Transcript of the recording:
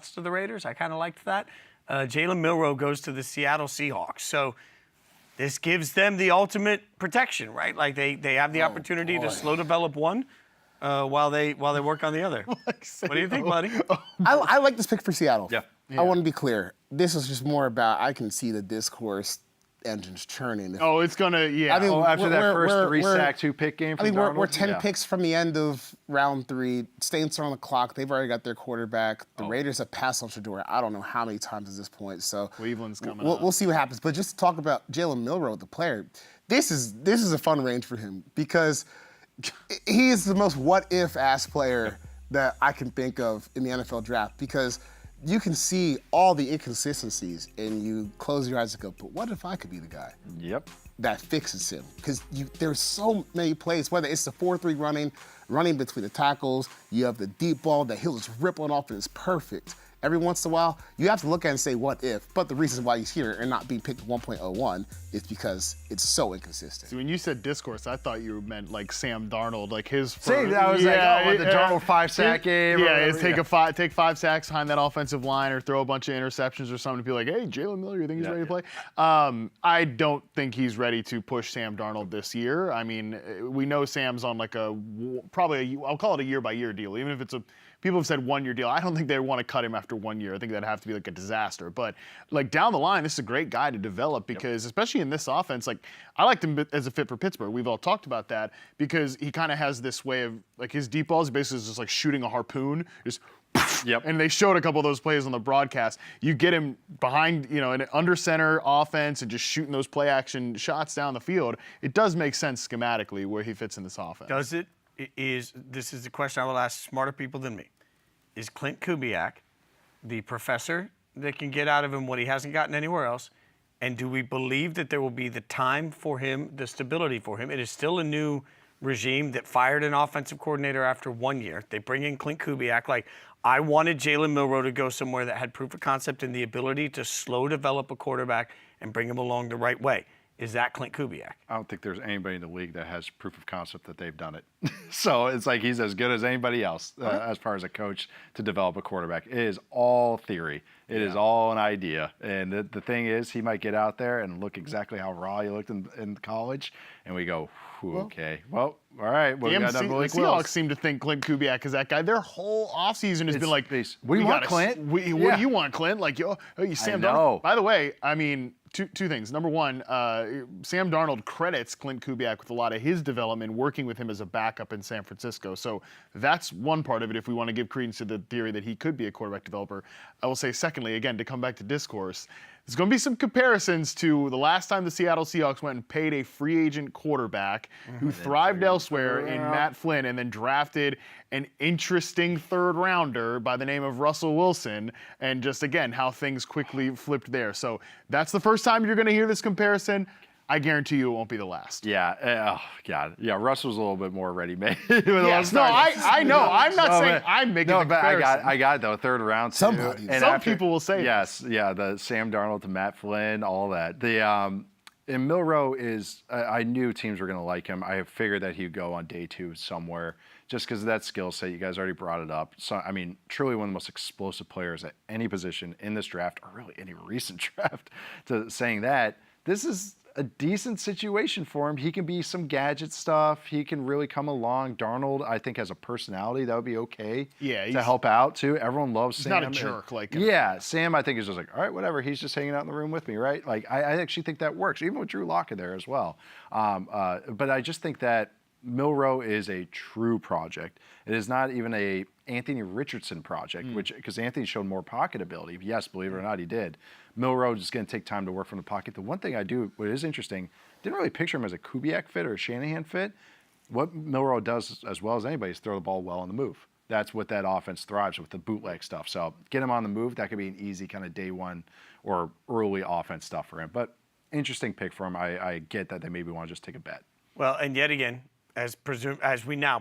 to the Raiders. I kind of liked that. Jalen Milroe goes to the Seattle Seahawks. So this gives them the ultimate protection, right? Like they have the opportunity to slow develop one while they work on the other. What do you think, buddy? I like this pick for Seattle. Yeah. I want to be clear. This is just more about I can see the discourse engines churning. Oh, it's gonna, yeah. I mean, After that first 3-sack, 2-pick game from Darnold? We're 10 picks from the end of round 3. Saints are on the clock. They've already got their quarterback. The Raiders have passed on Shador I don't know how many times at this point. So Cleveland's coming we'll see what happens. But just to talk about Jalen Milroe, the player, this is a fun range for him because he is the most what-if-ass player that I can think of in the NFL draft because you can see all the inconsistencies and you close your eyes and go, but what if I could be the guy? Yep. That fixes him. Because there's so many plays, whether it's the 4-3 running between the tackles, you have the deep ball that he'll just rip on off and it's perfect. Every once in a while, you have to look at it and say, what if? But the reason why he's here and not being picked 1.01 is because it's so inconsistent. See, when you said discourse, I thought you meant like Sam Darnold, like his. See, that was the Darnold 5-sack game. Yeah, take 5 sacks behind that offensive line or throw a bunch of interceptions or something to be like, hey, Jalen Milroe, you think he's ready to play? I don't think he's ready to push Sam Darnold this year. I mean, we know Sam's on like I'll call it a year-by-year deal, even if it's people have said 1-year deal. I don't think they want to cut him after 1 year. I think that'd have to be like a disaster. But like down the line, this is a great guy to develop because especially in this offense, like I liked him as a fit for Pittsburgh. We've all talked about that because he kind of has this way of like his deep balls basically is just like shooting a harpoon. Just and they showed a couple of those plays on the broadcast. You get him behind, an under center offense and just shooting those play action shots down the field. It does make sense schematically where he fits in this offense. Does it? This is the question I will ask smarter people than me. Is Clint Kubiak the professor that can get out of him what he hasn't gotten anywhere else? And do we believe that there will be the time for him, the stability for him? It is still a new regime that fired an offensive coordinator after 1 year. They bring in Clint Kubiak. Like, I wanted Jalen Milroe to go somewhere that had proof of concept and the ability to slow develop a quarterback and bring him along the right way. Is that Clint Kubiak? I don't think there's anybody in the league that has proof of concept that they've done it. So it's like he's as good as anybody else as far as a coach to develop a quarterback. It is all theory. It is all an idea. And the thing is, he might get out there and look exactly how raw he looked in college, and we go, okay, well, all right. Well, the Seahawks seem to think Clint Kubiak is that guy. Their whole offseason has been like, we want Clint. What do you want, Clint? Like, you Sam Darnold. By the way, I mean, two things. Number one, Sam Darnold credits Clint Kubiak with a lot of his development working with him as a backup in San Francisco. So that's one part of it if we want to give credence to the theory that he could be a quarterback developer. I will say, secondly, again, to come back to discourse, there's going to be some comparisons to the last time the Seattle Seahawks went and paid a free agent quarterback who thrived elsewhere in Matt Flynn and then drafted an interesting third-rounder by the name of Russell Wilson, and just, again, how things quickly flipped there. So that's the first time you're going to hear this comparison. I guarantee you it won't be the last. Yeah. Oh, God. Yeah, Russell's a little bit more ready-made. Yes, no, I know. I'm not saying I'm making the comparison. But I got it, though. Third round, too. Some people will say yes, this. Yeah, the Sam Darnold to Matt Flynn, all that. And Milroe is, I knew teams were going to like him. I figured that he'd go on day 2 somewhere just because of that skill set. You guys already brought it up. So, I mean, truly one of the most explosive players at any position in this draft, or really any recent draft, to saying that. This is a decent situation for him. He can be some gadget stuff. He can really come along. Darnold, I think, has a personality that would be okay to help out, too. Everyone loves Sam. He's not a jerk like him. Yeah, Sam, I think, is just like, all right, whatever. He's just hanging out in the room with me, right? Like, I actually think that works, even with Drew Lock in there as well. But I just think that Milroe is a true project. It is not even a Anthony Richardson project, because Anthony showed more pocket ability. Yes, believe it or not, he did. Milroe is going to take time to work from the pocket. The one thing what is interesting, didn't really picture him as a Kubiak fit or a Shanahan fit. What Milroe does as well as anybody is throw the ball well on the move. That's what that offense thrives with, the bootleg stuff. So get him on the move. That could be an easy kind of day one or early offense stuff for him. But interesting pick for him. I get that they maybe want to just take a bet. Well, and yet again, as we now